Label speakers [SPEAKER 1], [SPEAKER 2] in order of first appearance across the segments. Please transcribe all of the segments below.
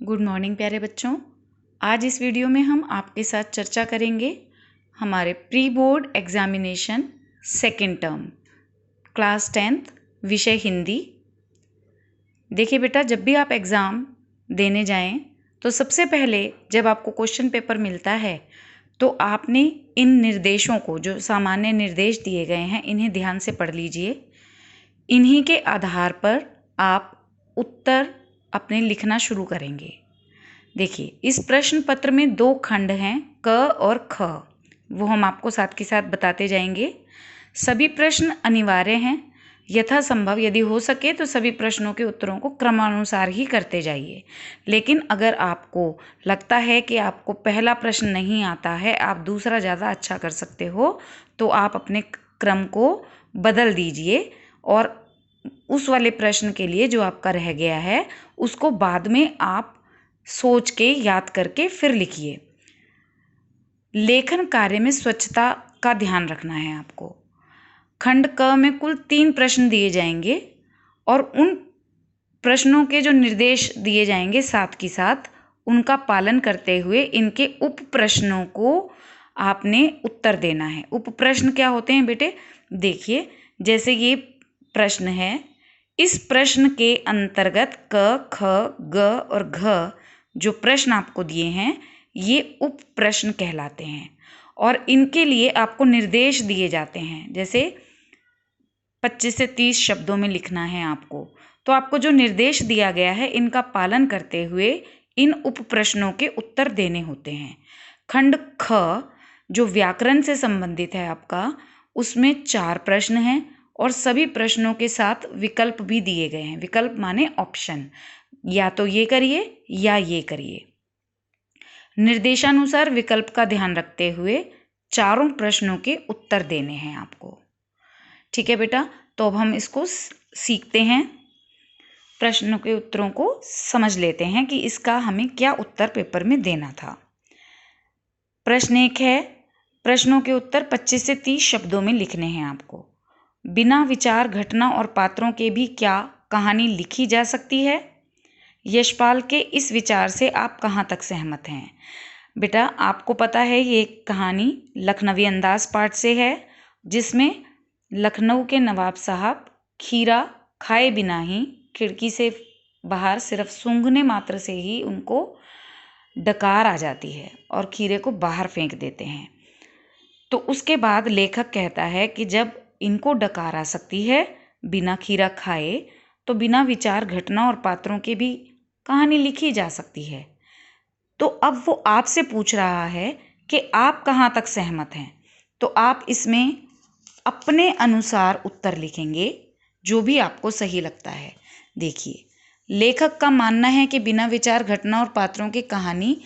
[SPEAKER 1] Good morning प्यारे बच्चों। आज इस वीडियो में हम आपके साथ चर्चा करेंगे हमारे pre board examination second term class 10th विषय हिंदी। देखिए बेटा, जब भी आप एग्ज़ाम देने जाएं तो सबसे पहले जब आपको क्वेश्चन पेपर मिलता है तो आपने इन निर्देशों को, जो सामान्य निर्देश दिए गए हैं, इन्हें ध्यान से पढ़ लीजिए। इन्हीं के आधार पर आप उत्तर अपने लिखना शुरू करेंगे। देखिए, इस प्रश्न पत्र में 2 खंड हैं, क और ख। वो हम आपको साथ के साथ बताते जाएंगे। सभी प्रश्न अनिवार्य हैं। यथासंभव यदि हो सके तो सभी प्रश्नों के उत्तरों को क्रमानुसार ही करते जाइए। लेकिन अगर आपको लगता है कि आपको पहला प्रश्न नहीं आता है, आप दूसरा ज़्यादा अच्छा कर सकते हो, तो आप अपने क्रम को बदल दीजिए और उस वाले प्रश्न के लिए जो आपका रह गया है उसको बाद में आप सोच के याद करके फिर लिखिए। लेखन कार्य में स्वच्छता का ध्यान रखना है आपको। खंड क में कुल 3 प्रश्न दिए जाएंगे और उन प्रश्नों के जो निर्देश दिए जाएंगे साथ के साथ उनका पालन करते हुए इनके उप प्रश्नों को आपने उत्तर देना है। उप प्रश्न क्या होते हैं बेटे? देखिए, जैसे ये प्रश्न है, इस प्रश्न के अंतर्गत क, ख, ग और घ जो प्रश्न आपको दिए हैं ये उप प्रश्न कहलाते हैं और इनके लिए आपको निर्देश दिए जाते हैं। जैसे 25 से 30 शब्दों में लिखना है आपको, तो आपको जो निर्देश दिया गया है इनका पालन करते हुए इन उप प्रश्नों के उत्तर देने होते हैं। खंड ख जो व्याकरण से संबंधित है आपका, उसमें 4 प्रश्न हैं और सभी प्रश्नों के साथ विकल्प भी दिए गए हैं। विकल्प माने ऑप्शन, या तो ये करिए या ये करिए। निर्देशानुसार विकल्प का ध्यान रखते हुए चारों प्रश्नों के उत्तर देने हैं आपको। ठीक है बेटा, तो अब हम इसको सीखते हैं। प्रश्नों के उत्तरों को समझ लेते हैं कि इसका हमें क्या उत्तर पेपर में देना था। प्रश्न 1 है, प्रश्नों के उत्तर 25 से 30 शब्दों में लिखने हैं आपको। बिना विचार, घटना और पात्रों के भी क्या कहानी लिखी जा सकती है? यशपाल के इस विचार से आप कहाँ तक सहमत हैं? बेटा, आपको पता है ये कहानी लखनवी अंदाज पाठ से है, जिसमें लखनऊ के नवाब साहब खीरा खाए बिना ही खिड़की से बाहर सिर्फ सूंघने मात्र से ही उनको डकार आ जाती है और खीरे को बाहर फेंक देते हैं। तो उसके बाद लेखक कहता है कि जब इनको डकार आ सकती है बिना खीरा खाए, तो बिना विचार, घटना और पात्रों के भी कहानी लिखी जा सकती है। तो अब वो आपसे पूछ रहा है कि आप कहाँ तक सहमत हैं। तो आप इसमें अपने अनुसार उत्तर लिखेंगे, जो भी आपको सही लगता है। देखिए, लेखक का मानना है कि बिना विचार, घटना और पात्रों की कहानी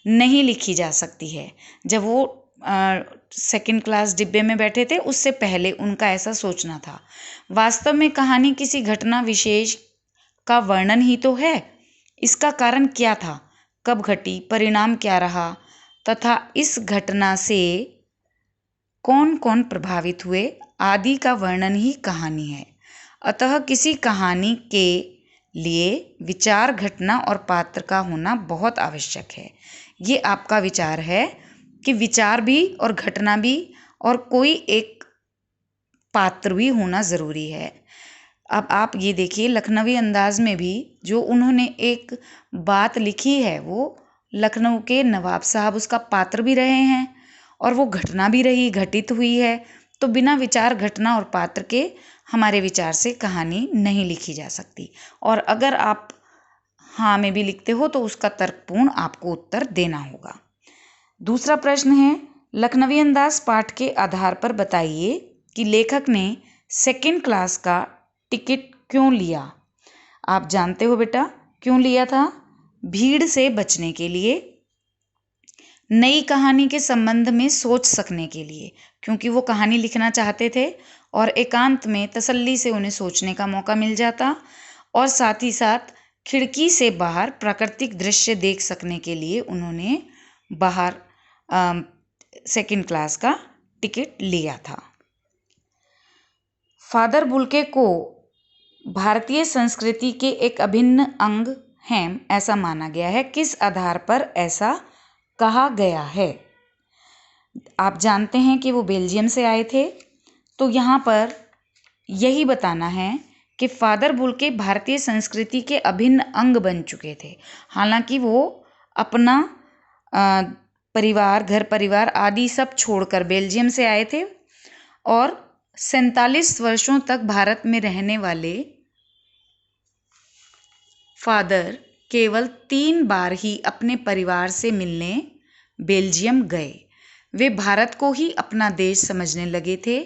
[SPEAKER 1] नहीं लिखी जा सकती है। जब वो सेकंड क्लास डिब्बे में बैठे थे उससे पहले उनका ऐसा सोचना था। वास्तव में कहानी किसी घटना विशेष का वर्णन ही तो है। इसका कारण क्या था, कब घटी, परिणाम क्या रहा तथा इस घटना से कौन कौन प्रभावित हुए आदि का वर्णन ही कहानी है। अतः किसी कहानी के लिए विचार, घटना और पात्र का होना बहुत आवश्यक है। ये आपका विचार है कि विचार भी और घटना भी और कोई एक पात्र भी होना ज़रूरी है। अब आप ये देखिए, लखनवी अंदाज में भी जो उन्होंने एक बात लिखी है वो लखनऊ के नवाब साहब उसका पात्र भी रहे हैं और वो घटना भी रही, घटित हुई है। तो बिना विचार, घटना और पात्र के हमारे विचार से कहानी नहीं लिखी जा सकती। और अगर आप हाँ में भी लिखते हो तो उसका तर्कपूर्ण आपको उत्तर देना होगा। दूसरा प्रश्न है, लखनवी अंदाज पाठ के आधार पर बताइए कि लेखक ने सेकंड क्लास का टिकट क्यों लिया? आप जानते हो बेटा क्यों लिया था? भीड़ से बचने के लिए, नई कहानी के संबंध में सोच सकने के लिए, क्योंकि वो कहानी लिखना चाहते थे और एकांत में तसल्ली से उन्हें सोचने का मौका मिल जाता, और साथ ही साथ खिड़की से बाहर प्राकृतिक दृश्य देख सकने के लिए उन्होंने बाहर सेकंड क्लास का टिकट लिया था। फादर बुल्के को भारतीय संस्कृति के एक अभिन्न अंग हैं, ऐसा माना गया है। किस आधार पर ऐसा कहा गया है? आप जानते हैं कि वो बेल्जियम से आए थे, तो यहाँ पर यही बताना है कि फादर बुल्के भारतीय संस्कृति के अभिन्न अंग बन चुके थे। हालांकि वो अपना परिवार, घर परिवार आदि सब छोड़कर बेल्जियम से आए थे और 47 वर्षों तक भारत में रहने वाले फादर केवल 3 बार ही अपने परिवार से मिलने बेल्जियम गए। वे भारत को ही अपना देश समझने लगे थे।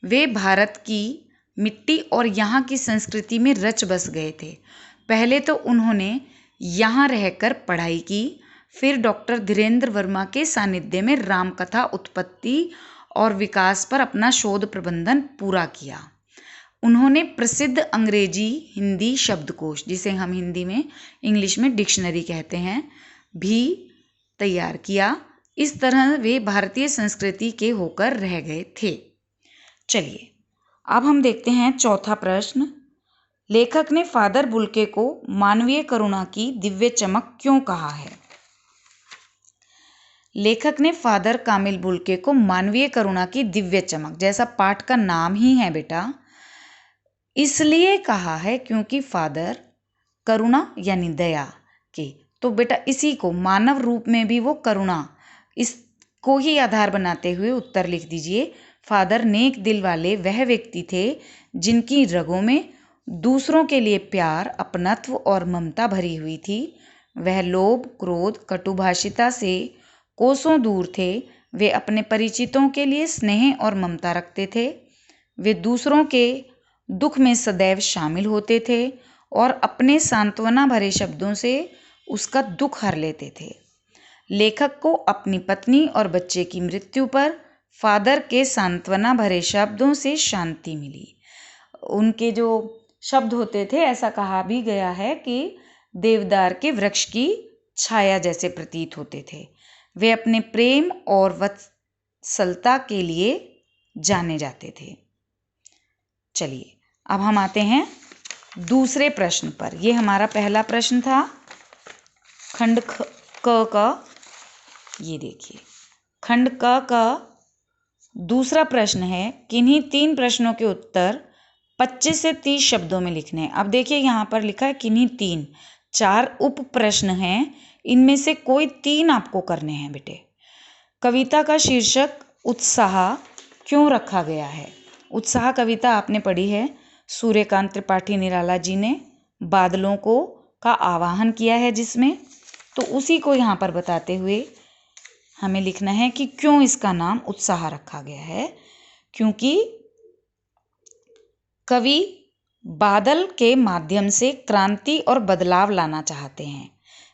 [SPEAKER 1] वे भारत की मिट्टी और यहाँ की संस्कृति में रच बस गए थे। पहले तो उन्होंने यहाँ रहकर पढ़ाई की, फिर डॉक्टर धीरेन्द्र वर्मा के सानिध्य में रामकथा उत्पत्ति और विकास पर अपना शोध प्रबंधन पूरा किया। उन्होंने प्रसिद्ध अंग्रेजी हिंदी शब्दकोश, जिसे हम हिंदी में इंग्लिश में डिक्शनरी कहते हैं, भी तैयार किया। इस तरह वे भारतीय संस्कृति के होकर रह गए थे। चलिए अब हम देखते हैं चौथा प्रश्न। लेखक ने फादर बुल्के को मानवीय करुणा की दिव्य चमक क्यों कहा है? लेखक ने फादर कामिल बुल्के को मानवीय करुणा की दिव्य चमक, जैसा पाठ का नाम ही है बेटा, इसलिए कहा है क्योंकि फादर करुणा यानी दया के, तो बेटा इसी को मानव रूप में भी वो करुणा, इसको ही आधार बनाते हुए उत्तर लिख दीजिए। फादर नेक दिल वाले वह व्यक्ति थे जिनकी रगों में दूसरों के लिए प्यार, अपनत्व और ममता भरी हुई थी। वह लोभ, क्रोध, कटुभाषिता से कोसों दूर थे। वे अपने परिचितों के लिए स्नेह और ममता रखते थे। वे दूसरों के दुख में सदैव शामिल होते थे और अपने सांत्वना भरे शब्दों से उसका दुख हर लेते थे। लेखक को अपनी पत्नी और बच्चे की मृत्यु पर फादर के सांत्वना भरे शब्दों से शांति मिली। उनके जो शब्द होते थे, ऐसा कहा भी गया है कि देवदार के वृक्ष की छाया जैसे प्रतीत होते थे। वे अपने प्रेम और वत्सलता के लिए जाने जाते थे। चलिए अब हम आते हैं दूसरे प्रश्न पर। ये हमारा पहला प्रश्न था खंड क का। ये देखिए खंड क का दूसरा प्रश्न है, किन्हीं 3 प्रश्नों के उत्तर 25 से 30 शब्दों में लिखने हैं। अब देखिए यहाँ पर लिखा है किन्हीं 3, 4 उप प्रश्न हैं, इनमें से कोई 3 आपको करने हैं बेटे। कविता का शीर्षक उत्साह क्यों रखा गया है? उत्साह कविता आपने पढ़ी है, सूर्यकांत त्रिपाठी निराला जी ने बादलों को का आवाहन किया है जिसमें, तो उसी को यहाँ पर बताते हुए हमें लिखना है कि क्यों इसका नाम उत्साह रखा गया है। क्योंकि कवि बादल के माध्यम से क्रांति और बदलाव लाना चाहते हैं।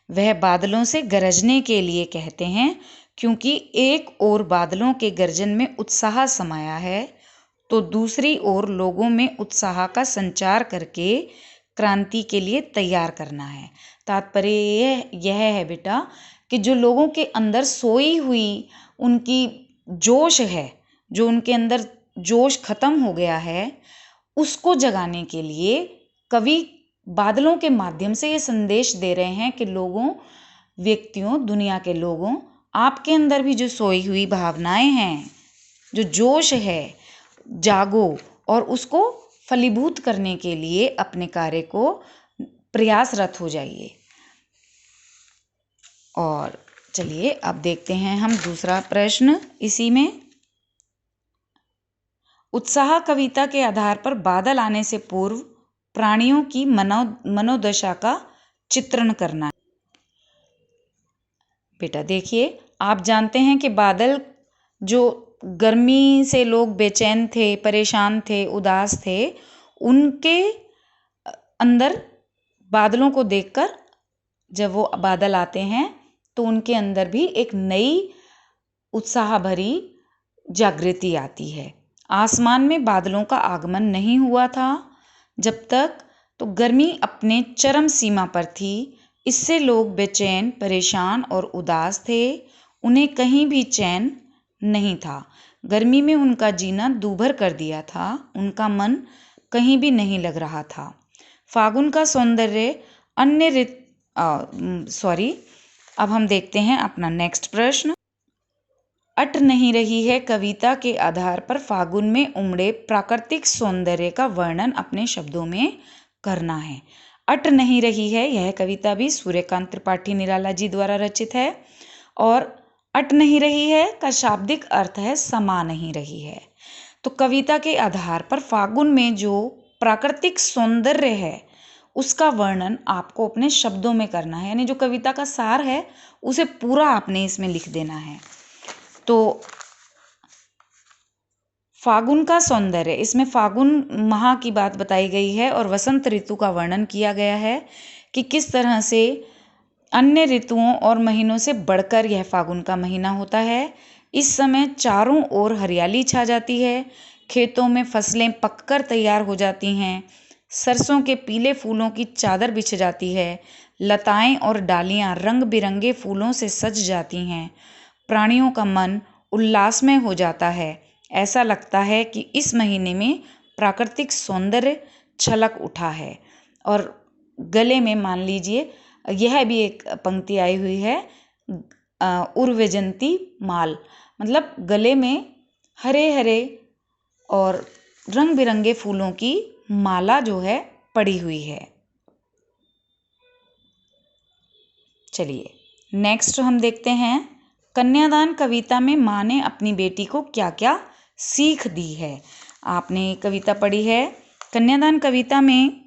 [SPEAKER 1] वह बादलों से गरजने के लिए कहते हैं, क्योंकि एक ओर बादलों के गर्जन में उत्साह समाया है, तो दूसरी ओर लोगों में उत्साह का संचार करके क्रांति के लिए तैयार करना है। तात्पर्य यह है बेटा कि जो लोगों के अंदर सोई हुई उनकी जोश है, जो उनके अंदर जोश खत्म हो गया है, उसको जगाने के लिए कवि बादलों के माध्यम से ये संदेश दे रहे हैं कि लोगों, व्यक्तियों, दुनिया के लोगों, आपके अंदर भी जो सोई हुई भावनाएं हैं, जो जोश है, जागो और उसको फलीभूत करने के लिए अपने कार्य को प्रयासरत हो जाइए। और चलिए अब देखते हैं हम दूसरा प्रश्न इसी में। उत्साह कविता के आधार पर बादल आने से पूर्व प्राणियों की मनोदशा का चित्रण करना है। बेटा देखिए, आप जानते हैं कि बादल, जो गर्मी से लोग बेचैन थे, परेशान थे, उदास थे, उनके अंदर बादलों को देखकर जब वो बादल आते हैं तो उनके अंदर भी एक नई उत्साह भरी जागृति आती है। आसमान में बादलों का आगमन नहीं हुआ था जब तक, तो गर्मी अपने चरम सीमा पर थी। इससे लोग बेचैन, परेशान और उदास थे। उन्हें कहीं भी चैन नहीं था। गर्मी में उनका जीना दूभर कर दिया था। उनका मन कहीं भी नहीं लग रहा था। फागुन का सौंदर्य सॉरी, अब हम देखते हैं अपना नेक्स्ट प्रश्न। अट नहीं रही है कविता के आधार पर फागुन में उमड़े प्राकृतिक सौंदर्य का वर्णन अपने शब्दों में करना है। अट नहीं रही है, यह कविता भी सूर्यकांत त्रिपाठी निराला जी द्वारा रचित है। और अट नहीं रही है का शाब्दिक अर्थ है समा नहीं रही है। तो कविता के आधार पर फागुन में जो प्राकृतिक सौंदर्य है उसका वर्णन आपको अपने शब्दों में करना है, यानी जो कविता का सार है उसे पूरा आपने इसमें लिख देना है। तो फागुन का सौंदर्य, इसमें फागुन माह की बात बताई गई है और वसंत ऋतु का वर्णन किया गया है कि किस तरह से अन्य ऋतुओं और महीनों से बढ़कर यह फागुन का महीना होता है। इस समय चारों ओर हरियाली छा जाती है, खेतों में फसलें पककर तैयार हो जाती हैं, सरसों के पीले फूलों की चादर बिछ जाती है, लताएं और डालियां रंग बिरंगे फूलों से सज जाती हैं, प्राणियों का मन उल्लासमय हो जाता है। ऐसा लगता है कि इस महीने में प्राकृतिक सौंदर्य छलक उठा है। और गले में मान लीजिए, यह भी एक पंक्ति आई हुई है, उर्वजंती माल, मतलब गले में हरे हरे और रंग बिरंगे फूलों की माला जो है पड़ी हुई है। चलिए नेक्स्ट हम देखते हैं, कन्यादान कविता में माँ ने अपनी बेटी को क्या क्या सीख दी है। आपने कविता पढ़ी है, कन्यादान कविता में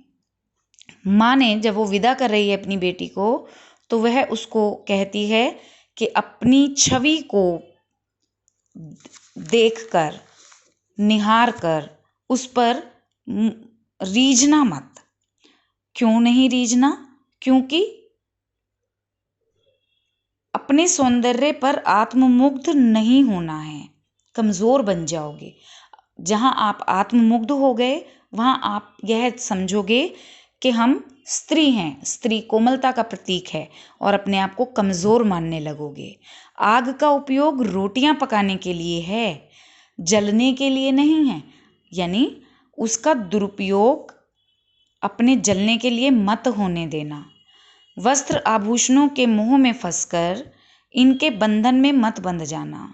[SPEAKER 1] माँ ने जब वो विदा कर रही है अपनी बेटी को तो वह उसको कहती है कि अपनी छवि को देखकर, निहार कर उस पर रीझना मत। क्यों नहीं रीझना? क्योंकि अपने सौंदर्य पर आत्ममुग्ध नहीं होना है, कमज़ोर बन जाओगे। जहाँ आप आत्ममुग्ध हो गए वहाँ आप यह समझोगे कि हम स्त्री हैं, स्त्री कोमलता का प्रतीक है, और अपने आप को कमज़ोर मानने लगोगे। आग का उपयोग रोटियां पकाने के लिए है, जलने के लिए नहीं है, यानी उसका दुरुपयोग अपने जलने के लिए मत होने देना। वस्त्र आभूषणों के मोह में फंसकर इनके बंधन में मत बंध जाना।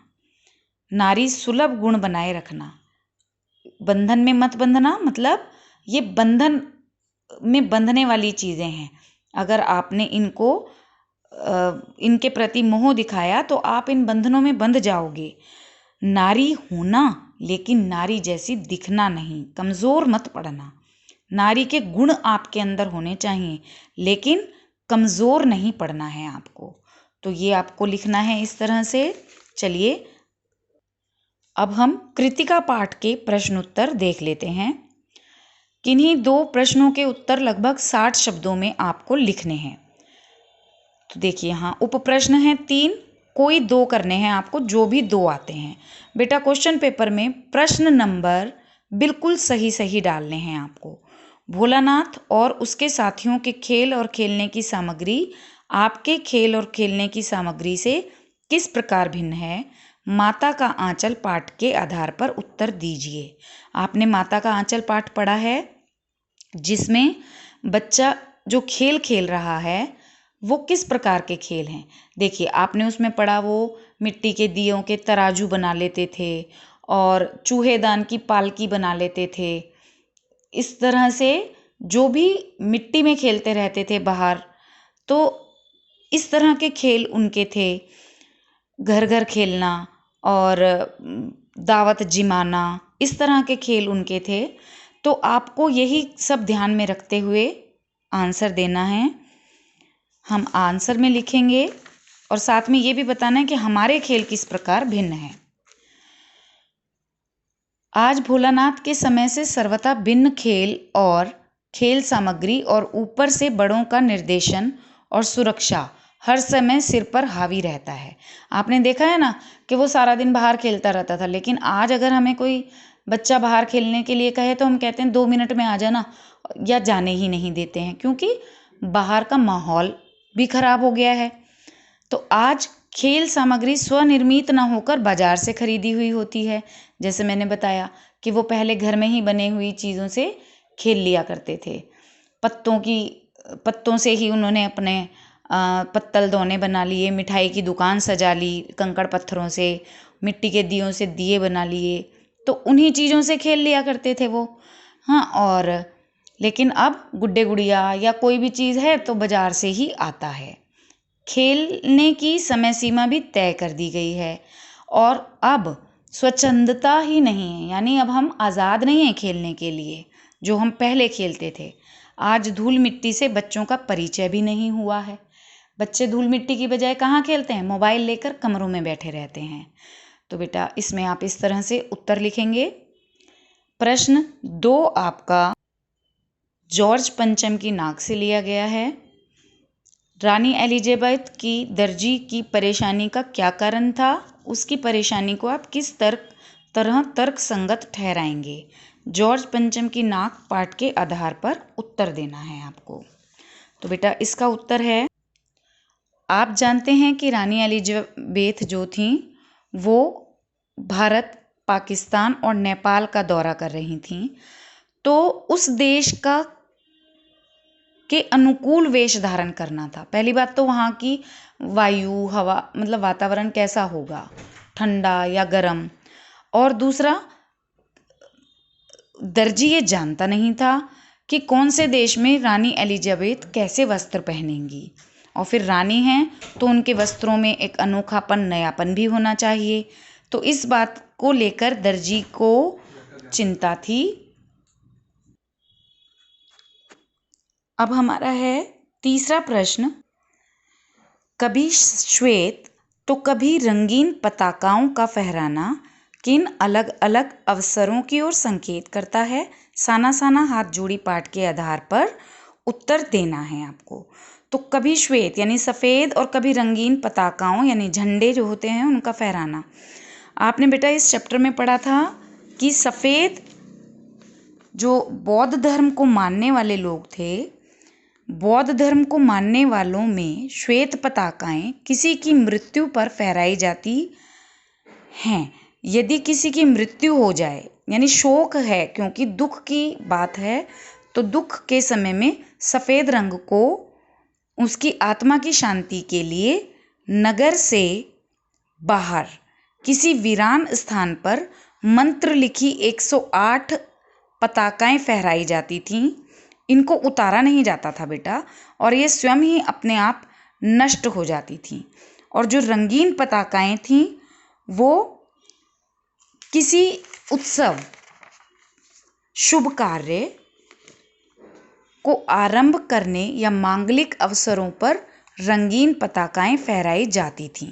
[SPEAKER 1] नारी सुलभ गुण बनाए रखना। बंधन में मत बंधना मतलब ये बंधन में बंधने वाली चीज़ें हैं। अगर आपने इनके प्रति मोह दिखाया तो आप इन बंधनों में बंध जाओगे। नारी होना लेकिन नारी जैसी दिखना नहीं, कमज़ोर मत पड़ना। नारी के गुण आपके अंदर होने चाहिए लेकिन कमज़ोर नहीं पड़ना है आपको। तो ये आपको लिखना है इस तरह से। चलिए अब हम कृतिका पाठ के प्रश्न उत्तर देख लेते हैं। किन्हीं दो प्रश्नों के उत्तर लगभग 60 शब्दों में आपको लिखने हैं। तो देखिए यहाँ उप प्रश्न हैं 3, कोई 2 करने हैं आपको, जो भी 2 आते हैं। बेटा क्वेश्चन पेपर में प्रश्न नंबर बिल्कुल सही सही डालने हैं आपको। भोलानाथ और उसके साथियों के खेल और खेलने की सामग्री आपके खेल और खेलने की सामग्री से किस प्रकार भिन्न है? माता का आंचल पाठ के आधार पर उत्तर दीजिए। आपने माता का आंचल पाठ पढ़ा है जिसमें बच्चा जो खेल खेल रहा है वो किस प्रकार के खेल हैं। देखिए आपने उसमें पढ़ा वो मिट्टी के दियों के तराजू बना लेते थे और चूहेदान की पालकी बना लेते थे। इस तरह से जो भी मिट्टी में खेलते रहते थे बाहर, तो इस तरह के खेल उनके थे। घर घर खेलना और दावत जिमाना, इस तरह के खेल उनके थे। तो आपको यही सब ध्यान में रखते हुए आंसर देना है। हम आंसर में लिखेंगे और साथ में ये भी बताना है कि हमारे खेल किस प्रकार भिन्न है। आज भोलानाथ के समय से सर्वथा भिन्न खेल और खेल सामग्री और ऊपर से बड़ों का निर्देशन और सुरक्षा हर समय सिर पर हावी रहता है। आपने देखा है ना कि वो सारा दिन बाहर खेलता रहता था, लेकिन आज अगर हमें कोई बच्चा बाहर खेलने के लिए कहे तो हम कहते हैं 2 मिनट में आ जाना, या जाने ही नहीं देते हैं क्योंकि बाहर का माहौल भी खराब हो गया है। तो आज खेल सामग्री स्वनिर्मित ना होकर बाजार से खरीदी हुई होती है। जैसे मैंने बताया कि वो पहले घर में ही बने हुई चीज़ों से खेल लिया करते थे। पत्तों से ही उन्होंने अपने पत्तल दोने बना लिए, मिठाई की दुकान सजा ली कंकड़ पत्थरों से, मिट्टी के दियों से दिए बना लिए, तो उन्हीं चीज़ों से खेल लिया करते थे वो। हाँ, और लेकिन अब गुड्डे गुड़िया या कोई भी चीज़ है तो बाज़ार से ही आता है। खेलने की समय सीमा भी तय कर दी गई है और अब स्वच्छंदता ही नहीं है, यानी अब हम आज़ाद नहीं हैं खेलने के लिए जो हम पहले खेलते थे। आज धूल मिट्टी से बच्चों का परिचय भी नहीं हुआ है। बच्चे धूल मिट्टी की बजाय कहाँ खेलते हैं, मोबाइल लेकर कमरों में बैठे रहते हैं। तो बेटा इसमें आप इस तरह से उत्तर लिखेंगे। प्रश्न 2 आपका जॉर्ज पंचम की नाक से लिया गया है। रानी एलिजाबेथ की दर्जी की परेशानी का क्या कारण था? उसकी परेशानी को आप किस तरह तर्क संगत ठहराएंगे? जॉर्ज पंचम की नाक पाठ के आधार पर उत्तर देना है आपको। तो बेटा इसका उत्तर है, आप जानते हैं कि रानी एलिजाबेथ जो थी वो भारत, पाकिस्तान और नेपाल का दौरा कर रही थीं, तो उस देश के अनुकूल वेश धारण करना था। पहली बात तो वहाँ की वायु, हवा, मतलब वातावरण कैसा होगा, ठंडा या गर्म। और दूसरा, दर्जी ये जानता नहीं था कि कौन से देश में रानी एलिजाबेथ कैसे वस्त्र पहनेंगी, और फिर रानी हैं तो उनके वस्त्रों में एक अनोखापन, नयापन भी होना चाहिए। तो इस बात को लेकर दर्जी को चिंता थी। अब हमारा है तीसरा प्रश्न, कभी श्वेत तो कभी रंगीन पताकाओं का फहराना किन अलग अलग अवसरों की ओर संकेत करता है? साना साना हाथ जोड़ी पाठ के आधार पर उत्तर देना है आपको। तो कभी श्वेत यानी सफ़ेद और कभी रंगीन पताकाओं यानी झंडे जो होते हैं उनका फहराना। आपने बेटा इस चैप्टर में पढ़ा था कि सफ़ेद जो बौद्ध धर्म को मानने वाले लोग थे, बौद्ध धर्म को मानने वालों में श्वेत पताकाएं किसी की मृत्यु पर फहराई जाती हैं। यदि किसी की मृत्यु हो जाए यानी शोक है, क्योंकि दुख की बात है, तो दुख के समय में सफ़ेद रंग को उसकी आत्मा की शांति के लिए नगर से बाहर किसी वीरान स्थान पर मंत्र लिखी 108 पताकाएं फहराई जाती थीं। इनको उतारा नहीं जाता था बेटा, और ये स्वयं ही अपने आप नष्ट हो जाती थीं। और जो रंगीन पताकाएं थीं वो किसी उत्सव, शुभ कार्य को आरंभ करने या मांगलिक अवसरों पर रंगीन पताकाएं फहराई जाती थीं।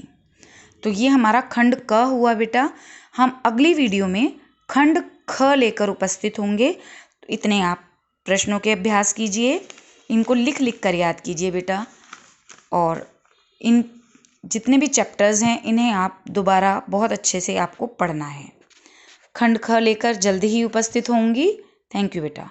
[SPEAKER 1] तो ये हमारा खंड क हुआ बेटा। हम अगली वीडियो में खंड ख लेकर उपस्थित होंगे। तो इतने आप प्रश्नों के अभ्यास कीजिए, इनको लिख लिख कर याद कीजिए बेटा, और इन जितने भी चैप्टर्स हैं इन्हें आप दोबारा बहुत अच्छे से आपको पढ़ना है। खंड ख लेकर जल्दी ही उपस्थित होंगी। थैंक यू बेटा।